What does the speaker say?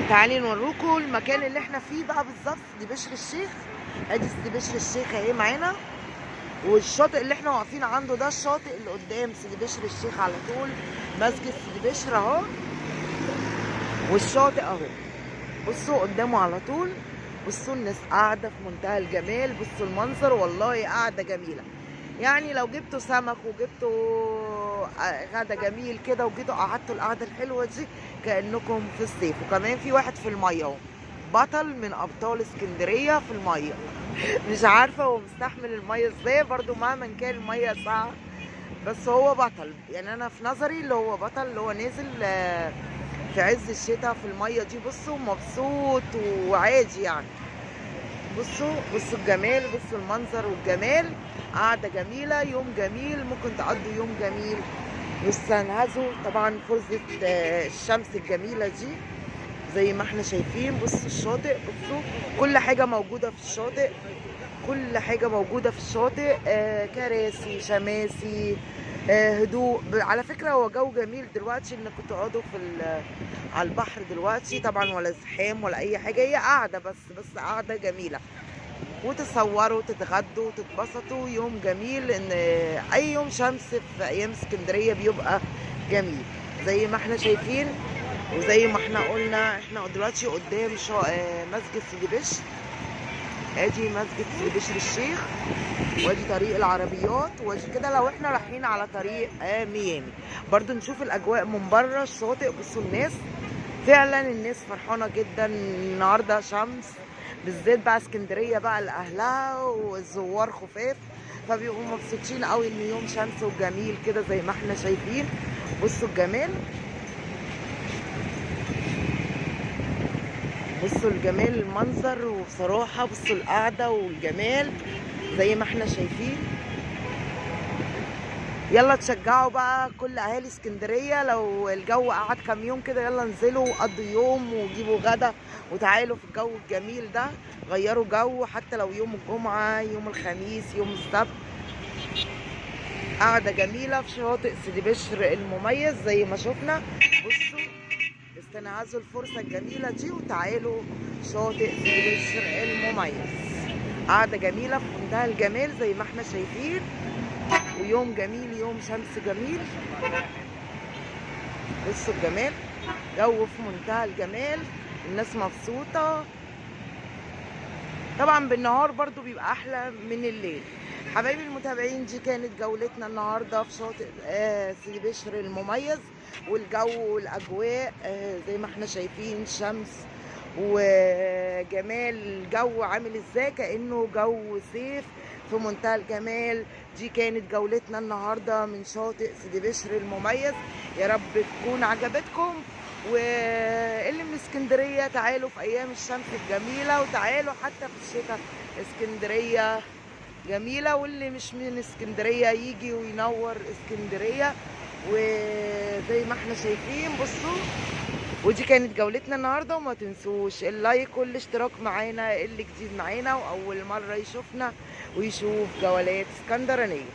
تعالي نوروكم المكان اللي احنا فيه بقى بالظبط. دي بشر الشيخ، ادي سيدي بشر الشيخ اهي معانا، والشاطئ اللي احنا واقفين عنده ده الشاطئ اللي قدام سيدي بشر الشيخ على طول، مسجد سيدي بشر اهو، والشاطئ اهو بصوا قدامه على طول. بصوا الناس قاعده في منتهى الجمال، بصوا المنظر والله قاعده جميله. يعني لو جبتوا سمك وجبتوا غدا جميل كده وجيتوا قعدتوا القعده الحلوه دي كانكم في الصيف. وكمان في واحد في الميه اهو، بطل من ابطال اسكندريه في الميه. مش عارفه هو مستحمل الميه ازاي برضو مهما كان الميه ساقعه، بس هو بطل. يعني انا في نظري اللي هو بطل، اللي هو نازل في عز الشتاء في الميه دي. بصوا مبسوط وعادي يعني. بصوا الجمال، بصوا المنظر والجمال. قعده جميله، يوم جميل، ممكن تقضوا يوم جميل واستنهزوا طبعا فرصه الشمس الجميله دي زي ما احنا شايفين. بصوا الشاطئ، بصوا كل حاجه موجوده في الشاطئ، كل حاجه موجوده في الشاطئ، كراسي، شماسي، هدوء. على فكره هو جو جميل دلوقتي انكم تقعدوا على البحر دلوقتي طبعا، ولا زحام ولا اي حاجه، هي قاعده بس قاعده جميله، وتصوروا وتتغدوا وتتبسطوا. يوم جميل، ان اي يوم شمس في ايام اسكندريه بيبقى جميل زي ما احنا شايفين. وزي ما احنا قلنا احنا دلوقتي قدام مسجد سيدي بشر، ادي مسجد سيدي بشر الشيخ، وادي طريق العربيات، وادي كده لو احنا رايحين على طريق ميامي. برضو نشوف الاجواء من بره الشاطئ. بصوا الناس، فعلا الناس فرحانه جدا النهارده، شمس بالذات بقى اسكندريه بقى لاهلها والزوار خفاف، فبيبقوا مبسوطين قوي ان يوم شمس وجميل كده زي ما احنا شايفين. بصوا الجمال، بصوا الجمال المنظر، وبصراحه بصوا القعده والجمال زي ما احنا شايفين. يلا تشجعوا بقى كل اهالي اسكندريه، لو الجو قعد كام يوم كده يلا انزلوا وقضوا يوم وجيبوا غدا وتعالوا في الجو الجميل ده، غيروا جو حتى لو يوم الجمعه، يوم الخميس، يوم السبت. قعده جميله في شاطئ سيدي بشر المميز زي ما شفنا. بصوا استنهزوا الفرصه الجميله دي وتعالوا شاطئ سيدي بشر المميز. قعده جميله في منتهى الجمال زي ما احنا شايفين، ويوم جميل، يوم شمس جميل. بصوا الجمال، جو في منتهى الجمال، الناس مبسوطة. طبعا بالنهار برضو بيبقى احلى من الليل. حبايبي المتابعين، دي كانت جولتنا النهارده في شاطئ سيدي بشر المميز، والجو والاجواء زي ما احنا شايفين، شمس وجمال. الجو عامل ازاي كأنه جو صيف في منتهى الجمال. دي كانت جولتنا النهارده من شاطئ سيدي بشر المميز. يا رب تكون عجبتكم، واللي من اسكندريه تعالوا في ايام الشمس الجميله، وتعالوا حتى في الشتاء اسكندريه جميله، واللي مش من اسكندريه يجي وينور اسكندريه. وزي ما احنا شايفين بصوا، ودي كانت جولتنا النهارده. وما تنسوش اللايك والاشتراك معانا اللي جديد معانا واول مره يشوفنا ويشوف جولات اسكندرانيه.